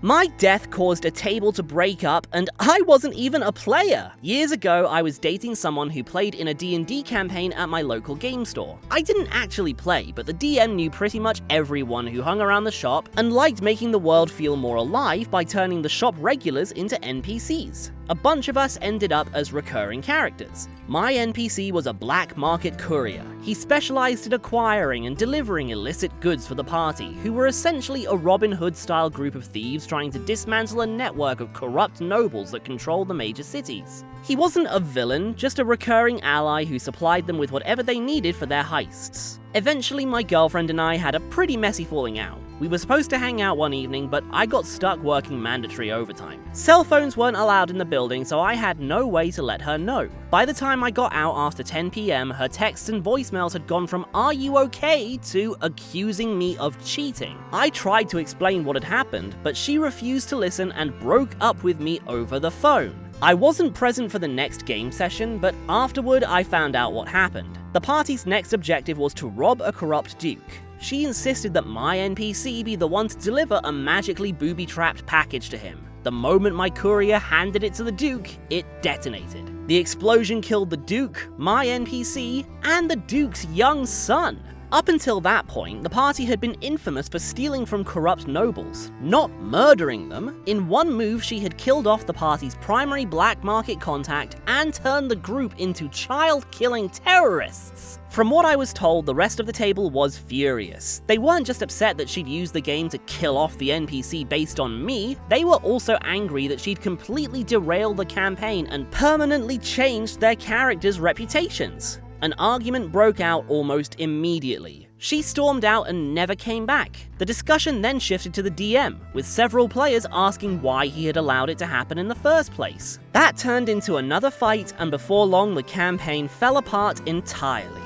My death caused a table to break up, and I wasn't even a player! Years ago, I was dating someone who played in a D&D campaign at my local game store. I didn't actually play, but the DM knew pretty much everyone who hung around the shop and liked making the world feel more alive by turning the shop regulars into NPCs. A bunch of us ended up as recurring characters. My NPC was a black market courier. He specialized in acquiring and delivering illicit goods for the party, who were essentially a Robin Hood-style group of thieves trying to dismantle a network of corrupt nobles that control the major cities. He wasn't a villain, just a recurring ally who supplied them with whatever they needed for their heists. Eventually, my girlfriend and I had a pretty messy falling out. We were supposed to hang out one evening, but I got stuck working mandatory overtime. Cell phones weren't allowed in the building, so I had no way to let her know. By the time I got out after 10 PM, her texts and voicemails had gone from "Are you okay?" to accusing me of cheating. I tried to explain what had happened, but she refused to listen and broke up with me over the phone. I wasn't present for the next game session, but afterward I found out what happened. The party's next objective was to rob a corrupt duke. She insisted that my NPC be the one to deliver a magically booby-trapped package to him. The moment my courier handed it to the duke, it detonated. The explosion killed the duke, my NPC, and the duke's young son. Up until that point, the party had been infamous for stealing from corrupt nobles, not murdering them. In one move, she had killed off the party's primary black market contact and turned the group into child-killing terrorists. From what I was told, the rest of the table was furious. They weren't just upset that she'd used the game to kill off the NPC based on me, they were also angry that she'd completely derailed the campaign and permanently changed their characters' reputations. An argument broke out almost immediately. She stormed out and never came back. The discussion then shifted to the DM, with several players asking why he had allowed it to happen in the first place. That turned into another fight, and before long the campaign fell apart entirely.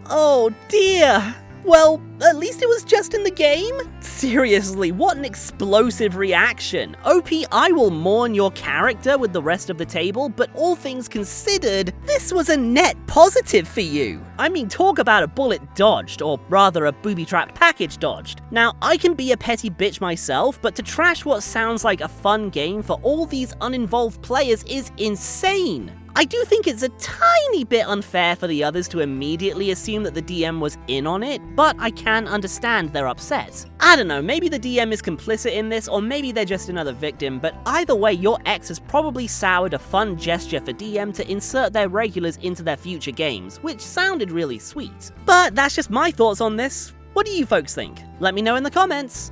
Oh dear! Well, at least it was just in the game? Seriously, what an explosive reaction. OP, I will mourn your character with the rest of the table, but all things considered, this was a net positive for you. I mean, talk about a bullet dodged, or rather a booby-trapped package dodged. Now, I can be a petty bitch myself, but to trash what sounds like a fun game for all these uninvolved players is insane. I do think it's a tiny bit unfair for the others to immediately assume that the DM was in on it, but I can understand their upset. I don't know, maybe the DM is complicit in this, or maybe they're just another victim, but either way, your ex has probably soured a fun gesture for DM to insert their regulars into their future games, which sounded really sweet. But that's just my thoughts on this. What do you folks think? Let me know in the comments.